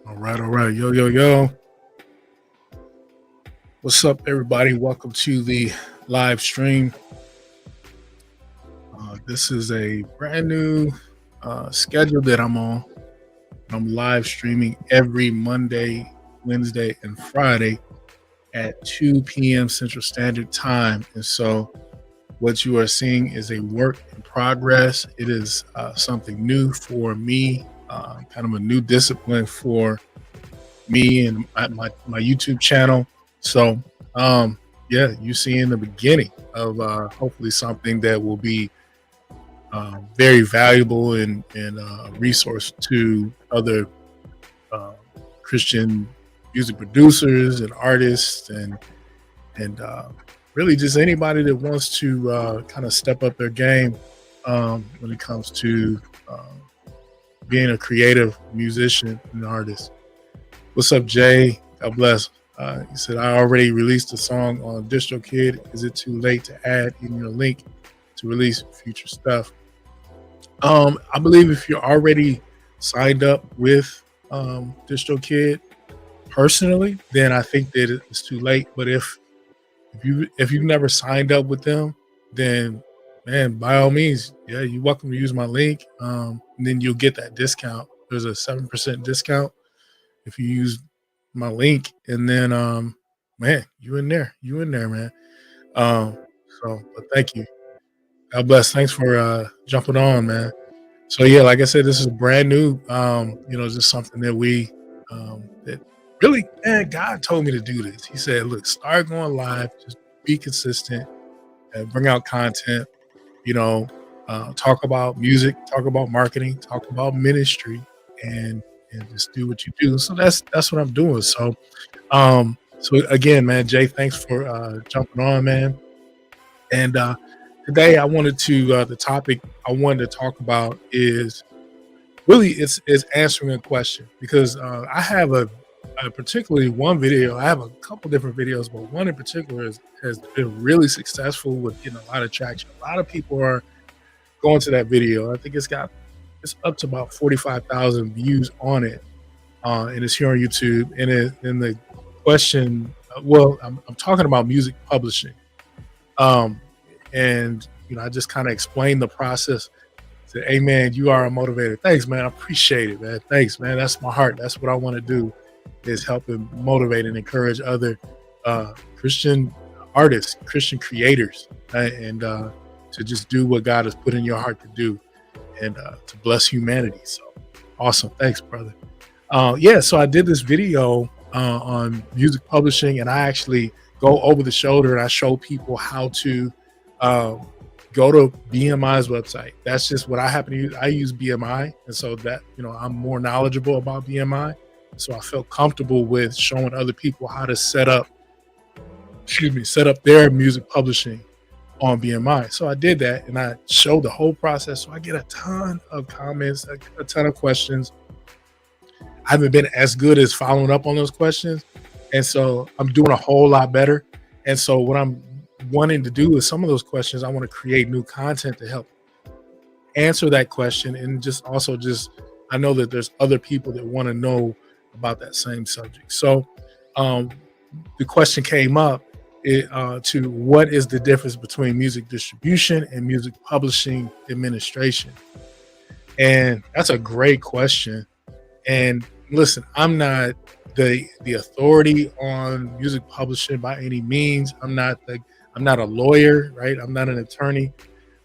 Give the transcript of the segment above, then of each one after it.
All right, all right. Yo, yo, yo. What's up, everybody? Welcome to the live stream. This is a brand new schedule that I'm on. I'm live streaming every Monday, Wednesday, and Friday at 2 p.m. Central Standard Time. And so, what you are seeing is a work in progress. It is something new for me, kind of a new discipline for me and my YouTube channel. So, yeah, you see in the beginning of hopefully something that will be very valuable and a resource to other uh, Christian music producers and artists and really just anybody that wants to kind of step up their game when it comes to being a creative musician and artist. What's up, Jay? God bless. He said, I already released a song on DistroKid. Is it too late to add in your link to release future stuff? I believe if you're already signed up with DistroKid personally, then I think that it's too late. But if you've never signed up with them, then man, by all means, yeah, you're welcome to use my link. And then you'll get that discount. There's a 7% discount if you use my link, and then man, you in there, man. Um, but thank you. God bless. Thanks for jumping on, man. So yeah, like I said, this is brand new. Just something that that really, man, God told me to do this. He said, look, start going live, just be consistent and bring out content, you know, talk about music, talk about marketing, talk about ministry, and just do what you do. So that's what I'm doing. So again, man, Jay, thanks for jumping on, man. And today I wanted to the topic I wanted to talk about is really is answering a question because I have a particularly one video. I have a couple different videos, but one in particular has been really successful with getting a lot of traction. A lot of people are going to that video. I think it's up to about 45,000 views on it, and it's here on YouTube. And the question, I'm talking about music publishing, um, and I just kind of explained the process. Said, "Hey, man, you are a motivator. Thanks, man. I appreciate it, man. Thanks, man. That's my heart. That's what I want to do, is help and motivate and encourage other Christian artists, Christian creators, and to just do what God has put in your heart to do, and to bless humanity." So awesome. Thanks, brother. Yeah, so I did this video on music publishing, and I actually go over the shoulder and I show people how to go to BMI's website. That's just what I happen to use. I use BMI, and so that I'm more knowledgeable about BMI, so I felt comfortable with showing other people how to set up their music publishing on BMI. So I did that, and I showed the whole process. So I get a ton of comments, a ton of questions. I haven't been as good as following up on those questions, and so I'm doing a whole lot better. And so what I'm wanting to do is some of those questions, I want to create new content to help answer that question, and just I know that there's other people that want to know about that same subject. So the question came up to what is the difference between music distribution and music publishing administration? And that's a great question. And listen, I'm not the authority on music publishing by any means. I'm not a lawyer, right? I'm not an attorney,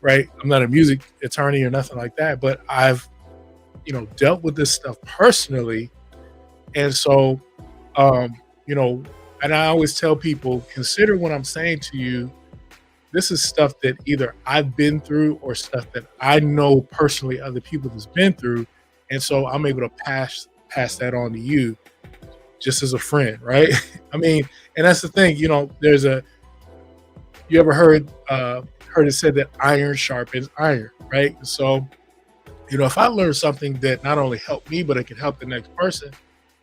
right? I'm not a music attorney or nothing like that. But I've dealt with this stuff personally, and so and I always tell people, consider what I'm saying to you. This is stuff that either I've been through or stuff that I know personally other people has been through. And so I'm able to pass that on to you just as a friend, right? I mean, and that's the thing, you ever heard it said that iron sharpens iron, right? So, if I learn something that not only helped me, but it can help the next person,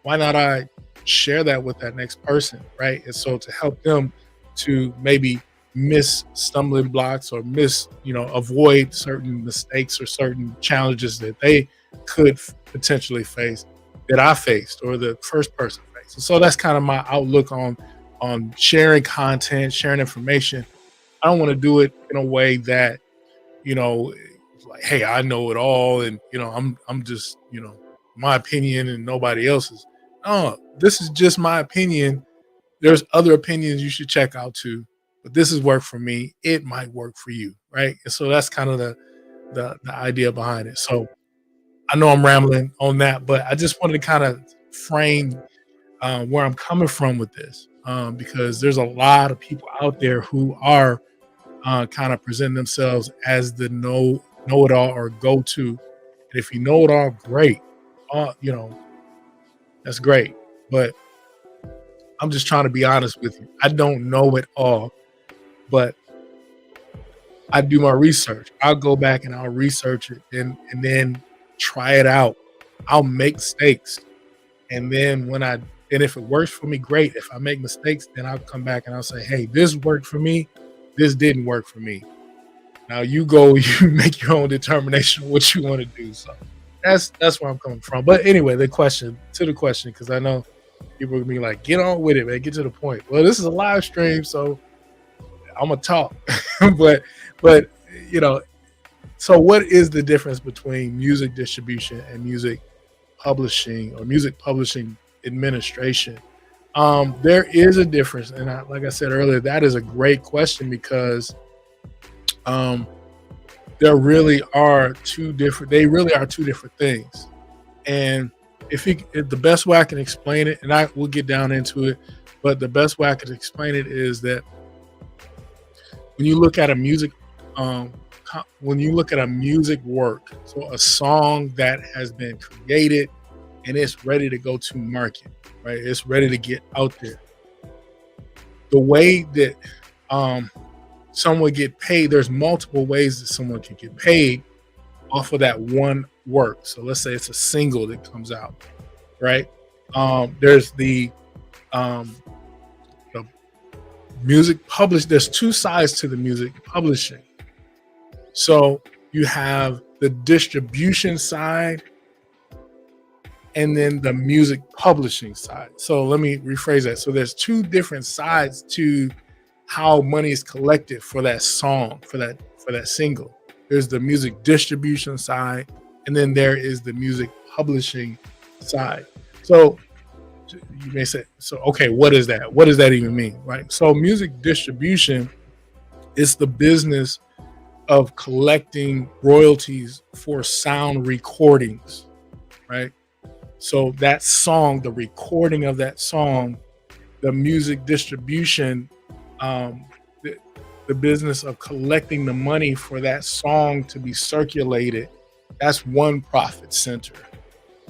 why not I share that with that next person, right? And so to help them to maybe miss stumbling blocks or avoid certain mistakes or certain challenges that they could potentially face. that I faced or the first person faced. And so that's kind of my outlook on sharing content, sharing information. I don't want to do it in a way that, you know, like, hey, I know it all, and I'm just, my opinion and nobody else's. Oh, this is just my opinion. There's other opinions you should check out too, but this has worked for me. It might work for you, right? And so that's kind of the idea behind it. So I know I'm rambling on that, but I just wanted to kind of frame where I'm coming from with this, because there's a lot of people out there who are kind of present themselves as the know it all or go to. And if you know it all, great. That's great. But I'm just trying to be honest with you. I don't know it all, but I do my research. I'll go back and I'll research it and then try it out. I'll make mistakes. And then and if it works for me, great. If I make mistakes, then I'll come back and I'll say, hey, this worked for me. This didn't work for me. Now you go, you make your own determination of what you want to do. So that's where I'm coming from. But anyway, the question, because I know people are gonna be like, get on with it, man. Get to the point. Well, this is a live stream, so I'm gonna talk. but so what is the difference between music distribution and music publishing or music publishing administration? There is a difference, and like I said earlier, that is a great question because there really are two different. They really are two different things, and if the best way I can explain it, and I will get down into it, but the best way I can explain it is that when you look at a music, work, so a song that has been created and it's ready to go to market, right? It's ready to get out there. The way that someone get paid, there's multiple ways that someone can get paid off of that one work. So let's say it's a single that comes out, right? There's the music published. There's two sides to the music publishing. So you have the distribution side and then the music publishing side. So let me rephrase that. So there's two different sides to how money is collected for that song, for that single. There's the music distribution side, and then there is the music publishing side. So you may say, so okay, what is that? What does that even mean, right? So music distribution is the business of collecting royalties for sound recordings, right? So that song, the recording of that song, the music distribution, the business of collecting the money for that song to be circulated, that's one profit center,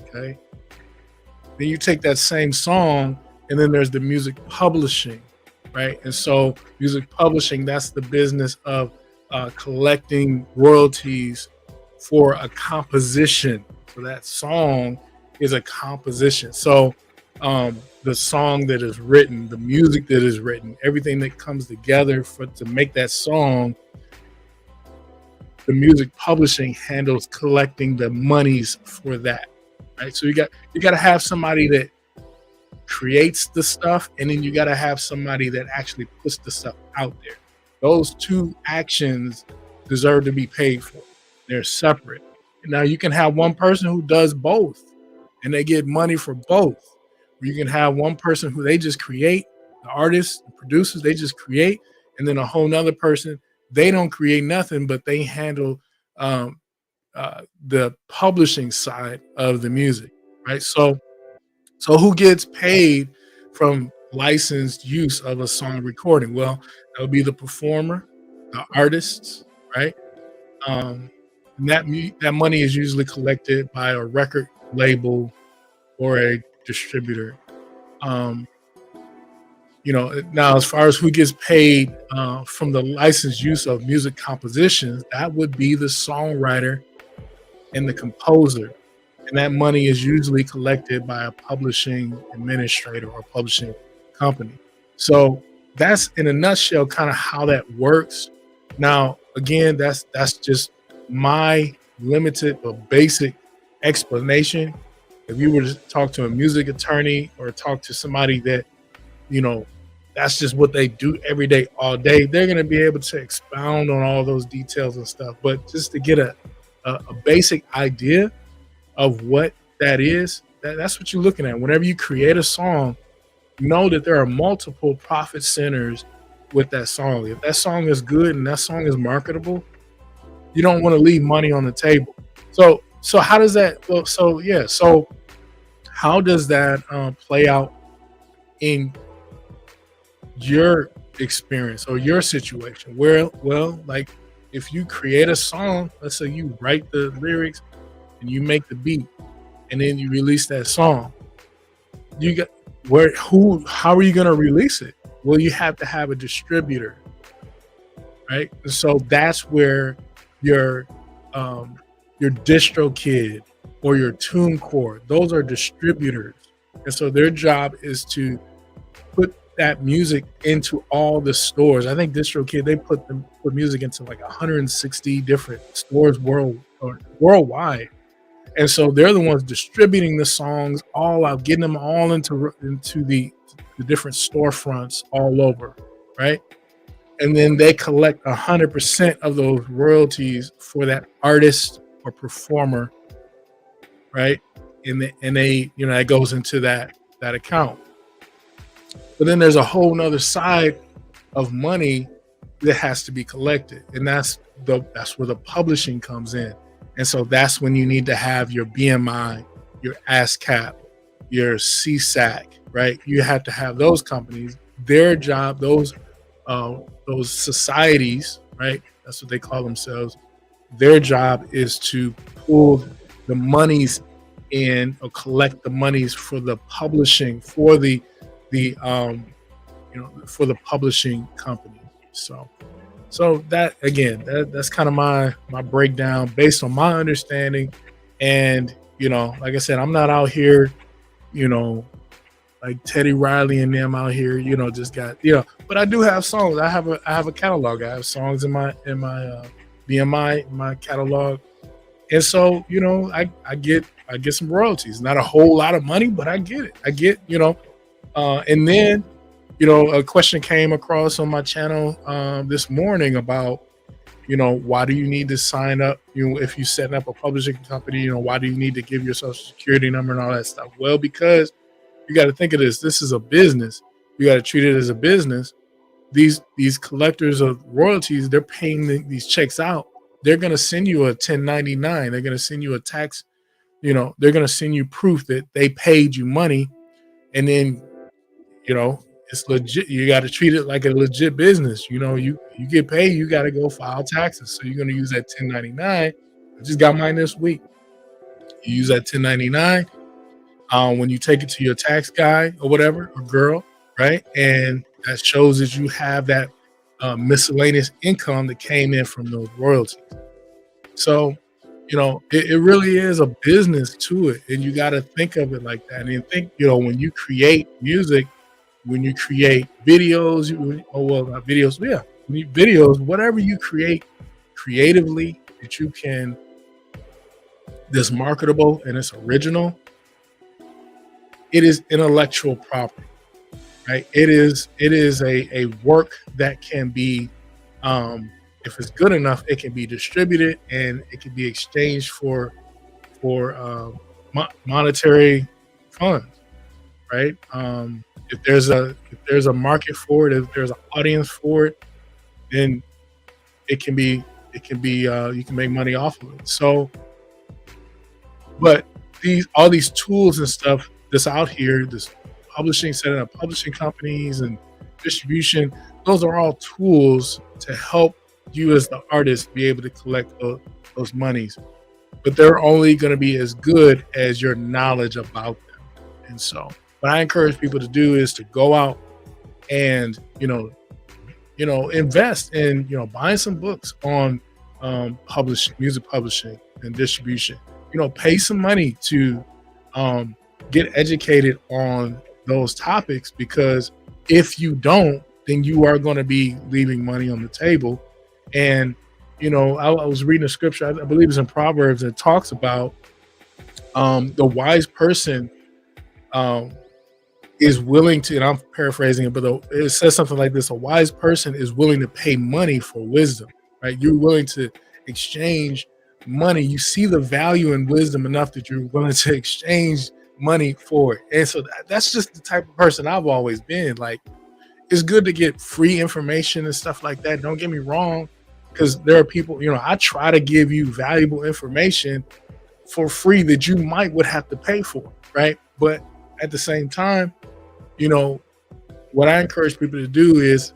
okay? Then you take that same song, and then there's the music publishing, right? And so music publishing, that's the business of collecting royalties for a composition. So that song is a composition. So the song that is written, the music that is written, everything that comes together to make that song, the music publishing handles collecting the monies for that, right? So you got to have somebody that creates the stuff, and then you got to have somebody that actually puts the stuff out there. Those two actions deserve to be paid for. They're separate. Now you can have one person who does both, and they get money for both. Or you can have one person who they just create, the artists, the producers, they just create, and then a whole nother person, they don't create nothing, but they handle the publishing side of the music, right? So who gets paid from licensed use of a song recording? Well, that would be the performer, the artists, right? And that money is usually collected by a record label or a distributor. Now as far as who gets paid from the licensed use of music compositions, that would be the songwriter and the composer. And that money is usually collected by a publishing administrator or publishing company. So that's in a nutshell kind of how that works. Now, again, that's just my limited but basic explanation. If you were to talk to a music attorney or talk to somebody that, you know, that's just what they do every day, all day, they're going to be able to expound on all those details and stuff. But just to get a basic idea of what that is, that's what you're looking at. Whenever you create a song, know that there are multiple profit centers with that song. If that song is good and that song is marketable, you don't want to leave money on the table. So how does that? Well, so yeah. So how does that play out in your experience or your situation? Well, like if you create a song, let's say you write the lyrics and you make the beat, and then you release that song. You got where who? How are you going to release it? Well, you have to have a distributor, right? So that's where your your DistroKid or your TuneCore, those are distributors, and so their job is to put that music into all the stores. I think DistroKid, they put music into like 160 different stores worldwide, and so they're the ones distributing the songs all out, getting them all into the different storefronts all over, right? And then they collect 100% of those royalties for that artist or performer, right? And they, it goes into that account. But then there's a whole nother side of money that has to be collected, and that's where the publishing comes in. And so that's when you need to have your BMI, your ASCAP, your CSAC, right? You have to have those companies. Their job, those societies, right? That's what they call themselves. Their job is to pull the monies in or collect the monies for the publishing for the for the publishing company. So that again, that's kind of my breakdown based on my understanding. And like I said, I'm not out here, like Teddy Riley and them out here, just got but I do have songs. I have a catalog. I have songs in my BMI, my catalog, and so I get some royalties. Not a whole lot of money, but I get it. I get and then a question came across on my channel this morning about why do you need to sign up? If you're setting up a publishing company, why do you need to give your social security number and all that stuff? Well, because you got to think of this. This is a business. You got to treat it as a business. These collectors of royalties, they're paying these checks out. They're going to send you a 1099. They're going to send you a tax. They're going to send you proof that they paid you money, and then it's legit. You got to treat it like a legit business. You get paid, you got to go file taxes. So you're going to use that 1099. I just got mine this week. You use that 1099 when you take it to your tax guy or whatever, or girl, right? And that shows that you have that miscellaneous income that came in from those royalties. So, it really is a business to it, and you got to think of it like that. And think, when you create music, when you create videos, not videos, yeah, videos, whatever you create creatively that's marketable and it's original, it is intellectual property, right? It is a work that can be, if it's good enough, it can be distributed and it can be exchanged for monetary funds, right? If there's a market for it, if there's an audience for it, then it can be you can make money off of it. So, but all these tools and stuff that's out here, this publishing, setting up publishing companies and distribution, those are all tools to help you as the artist be able to collect those monies. But they're only going to be as good as your knowledge about them. And so what I encourage people to do is to go out and invest in buying some books on music publishing and distribution. Pay some money to get educated on those topics, because if you don't, then you are going to be leaving money on the table. And I was reading a scripture, I believe it's in Proverbs, that talks about The wise person um, is willing to, and I'm paraphrasing it, but it says something like this: a wise person is willing to pay money for wisdom, right? You're willing to exchange money. You see the value in wisdom enough that you're willing to exchange money for it. And so that's just the type of person I've always been. Like, it's good to get free information and stuff like that. Don't get me wrong, because there are people, I try to give you valuable information for free that you might would have to pay for, right? But at the same time, you know, what I encourage people to do is,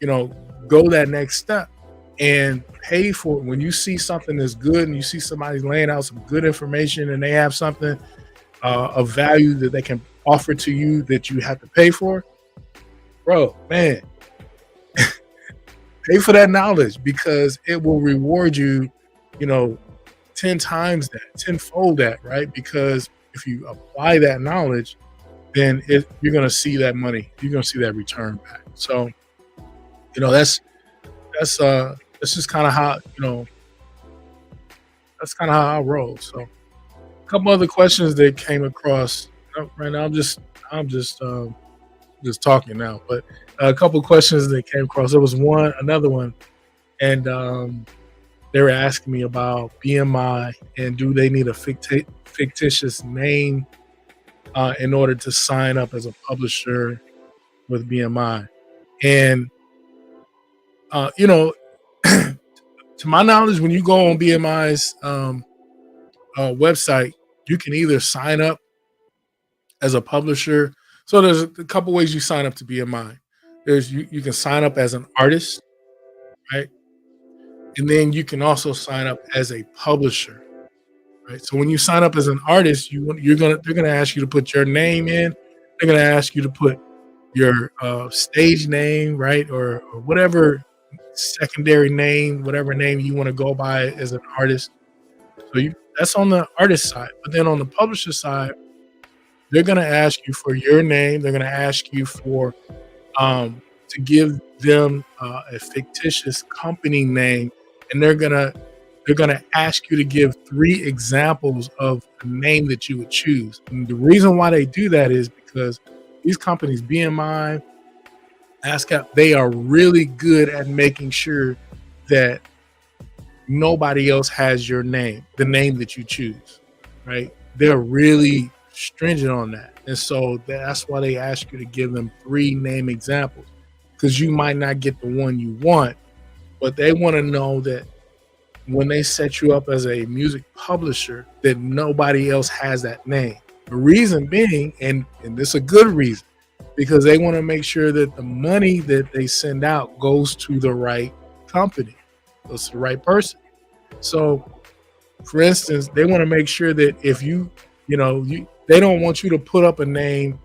you know, go that next step and pay for it. When you see something that's good and you see somebody laying out some good information and they have something of value that they can offer to you that you have to pay for, bro, man, pay for that knowledge because it will reward you, you know, 10 times that, tenfold that, right? Because if you apply that knowledge, then you're going to see that money, you're going to see that return back. So, that's just kind of how, that's kind of how I roll. So, a couple other questions that came across right now. I'm just talking now, but a couple questions that came across. There was another one, and they were asking me about BMI and do they need a fictitious name in order to sign up as a publisher with BMI. And to my knowledge, when you go on BMI's website, you can either sign up as a publisher. So there's a couple ways you sign up to BMI. There's you can sign up as an artist, right? And then you can also sign up as a publisher, right? So when you sign up as an artist, they're gonna ask you to put your name in. They're gonna ask you to put your stage name, right, or whatever secondary name, whatever name you want to go by as an artist. So that's on the artist side. But then on the publisher side, they're gonna ask you for your name. They're gonna ask you for to give them a fictitious company name, and they're gonna ask you to give 3 examples of a name that you would choose. And the reason why they do that is because these companies, BMI, ASCAP, they are really good at making sure that nobody else has your name, the name that you choose, right? They're really stringent on that. And so that's why they ask you to give them 3 name examples, because you might not get the one you want, but they want to know that when they set you up as a music publisher, that nobody else has that name. The reason being, and this is a good reason, because they want to make sure that the money that they send out goes to the right company, goes to the right person. So, for instance, they want to make sure that if they don't want you to put up a name,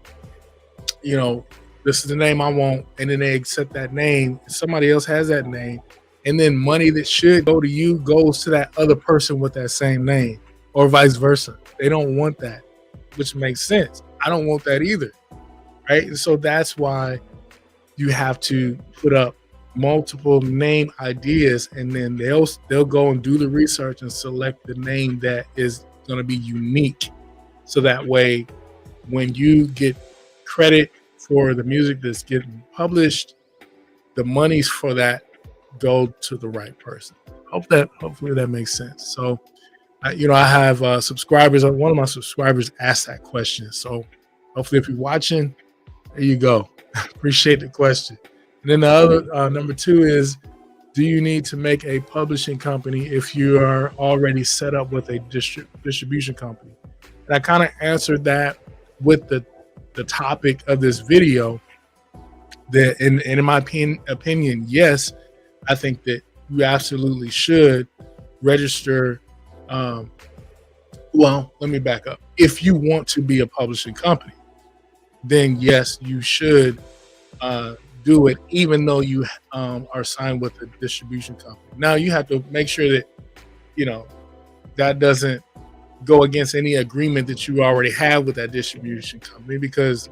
this is the name I want, and then they accept that name. Somebody else has that name, and then money that should go to you goes to that other person with that same name, or vice versa. They don't want that, which makes sense. I don't want that either, right? And so that's why you have to put up multiple name ideas, and then they'll go and do the research and select the name that is going to be unique. So that way, when you get credit for the music that's getting published, the monies for that go to the right person. Hopefully that makes sense. So, I have subscribers. One of my subscribers asked that question. So hopefully, if you're watching, there you go. Appreciate the question. And then the other number 2 is, do you need to make a publishing company if you are already set up with a distribution company? And I kind of answered that with the topic of this video. That in my opinion, yes, I think that you absolutely should register. Well, let me back up. If you want to be a publishing company, then yes, you should do it, even though you are signed with a distribution company. Now, you have to make sure that that doesn't go against any agreement that you already have with that distribution company, because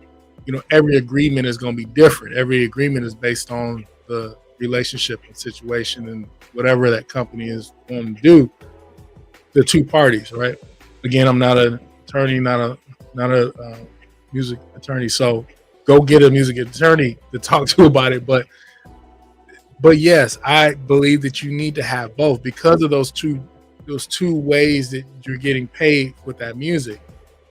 every agreement is going to be different. Every agreement is based on the relationship and situation and whatever that company is going to do, the 2 parties, right? Again, I'm not an attorney, not a music attorney. So go get a music attorney to talk to about it. But yes, I believe that you need to have both because of those two ways that you're getting paid with that music,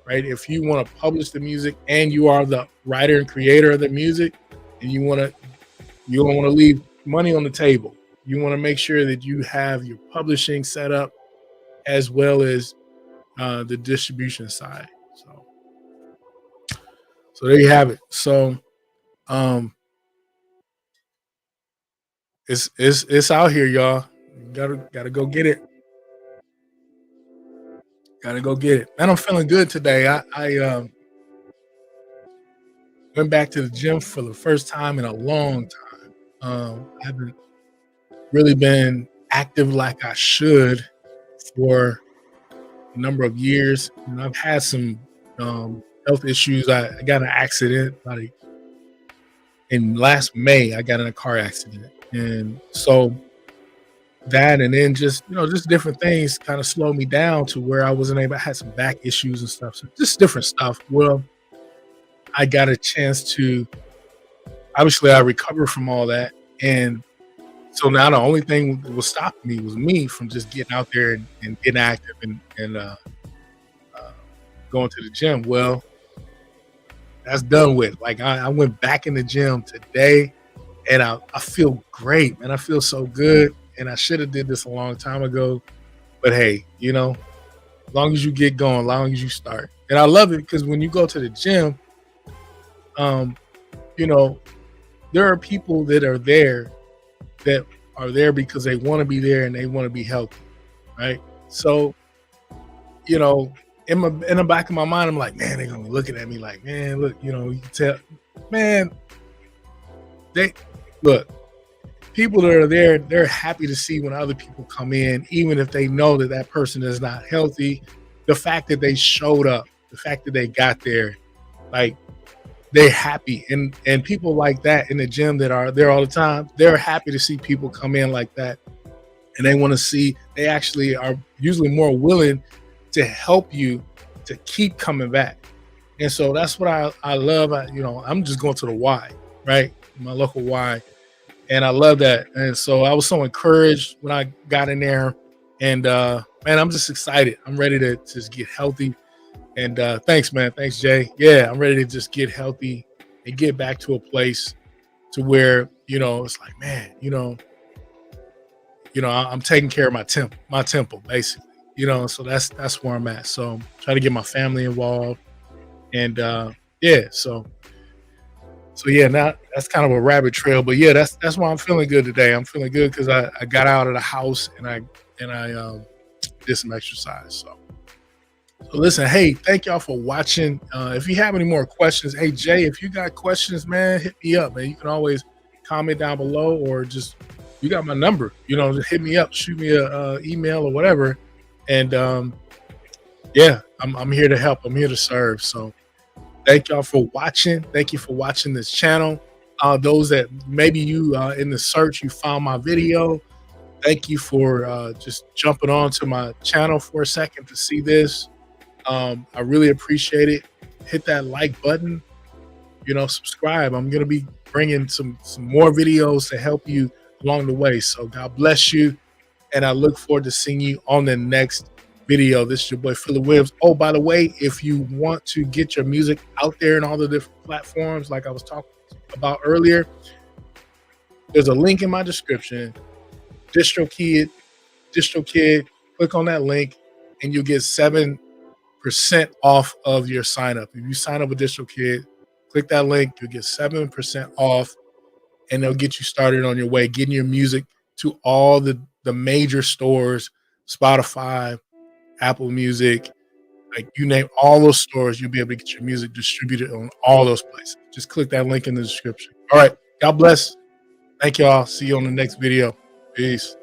right? If you want to publish the music and you are the writer and creator of the music, and you don't want to leave money on the table. You want to make sure that you have your publishing set up as well as the distribution side. So there you have it. So um, it's out here, y'all. Gotta go get it. Gotta go get it. And I'm feeling good today. I went back to the gym for the first time in a long time. I haven't really been active like I should for a number of years. And I've had some health issues. I got an accident like in last May. I got in a car accident, and so that, and then just different things kind of slowed me down to where I wasn't able. I had some back issues and stuff, so just different stuff. Well, I got a chance to obviously I recovered from all that, and so now the only thing that was stopping me was me from just getting out there and getting active and uh, going to the gym. Well, that's done with. Like I went back in the gym today, and I feel great, man. I feel so good, and I should have did this a long time ago. But hey, as long as you get going, as long as you start, and I love it because when you go to the gym, um, you know, there are people that are there because they want to be there and they want to be healthy, right? So, you know, in the back of my mind, I'm like, man, they're gonna be looking at me like, man, look, you can tell, man, they look, people that are there, they're happy to see when other people come in, even if they know that that person is not healthy. The fact that they showed up, the fact that they got there, like they're happy, and people like that in the gym that are there all the time, they're happy to see people come in like that, and they want to see. They actually are usually more willing to help you to keep coming back, and so that's what I love. I'm just going to the Y, right, my local Y, and I love that. And so I was so encouraged when I got in there, and man, I'm just excited. I'm ready to just get healthy. And thanks, man. Thanks, Jay. Yeah, I'm ready to just get healthy and get back to a place to where it's like, man, I'm taking care of my temple, basically. So that's where I'm at. So try to get my family involved, and yeah, so yeah, now that's kind of a rabbit trail, but yeah, that's why I'm feeling good today. I'm feeling good because I got out of the house and I did some exercise. So listen, hey, thank y'all for watching. If you have any more questions, hey Jay, if you got questions, man, hit me up, man. You can always comment down below, or just you got my number. Just hit me up, shoot me a email or whatever, and yeah, I'm here to help. I'm here to serve. So thank y'all for watching. Thank you for watching this channel. Those that maybe you in the search you found my video, thank you for just jumping on to my channel for a second to see this. I really appreciate it. Hit that like button, subscribe. I'm going to be bringing some more videos to help you along the way. So God bless you. And I look forward to seeing you on the next video. This is your boy, Philip Williams. Oh, by the way, if you want to get your music out there in all the different platforms, like I was talking about earlier, there's a link in my description, DistroKid, click on that link and you'll get 7% off of your sign up. If you sign up with DistroKid, click that link, you'll get 7% off, and they'll get you started on your way, getting your music to all the major stores, Spotify, Apple Music, like you name all those stores, you'll be able to get your music distributed on all those places. Just click that link in the description. All right. God bless. Thank y'all. See you on the next video. Peace.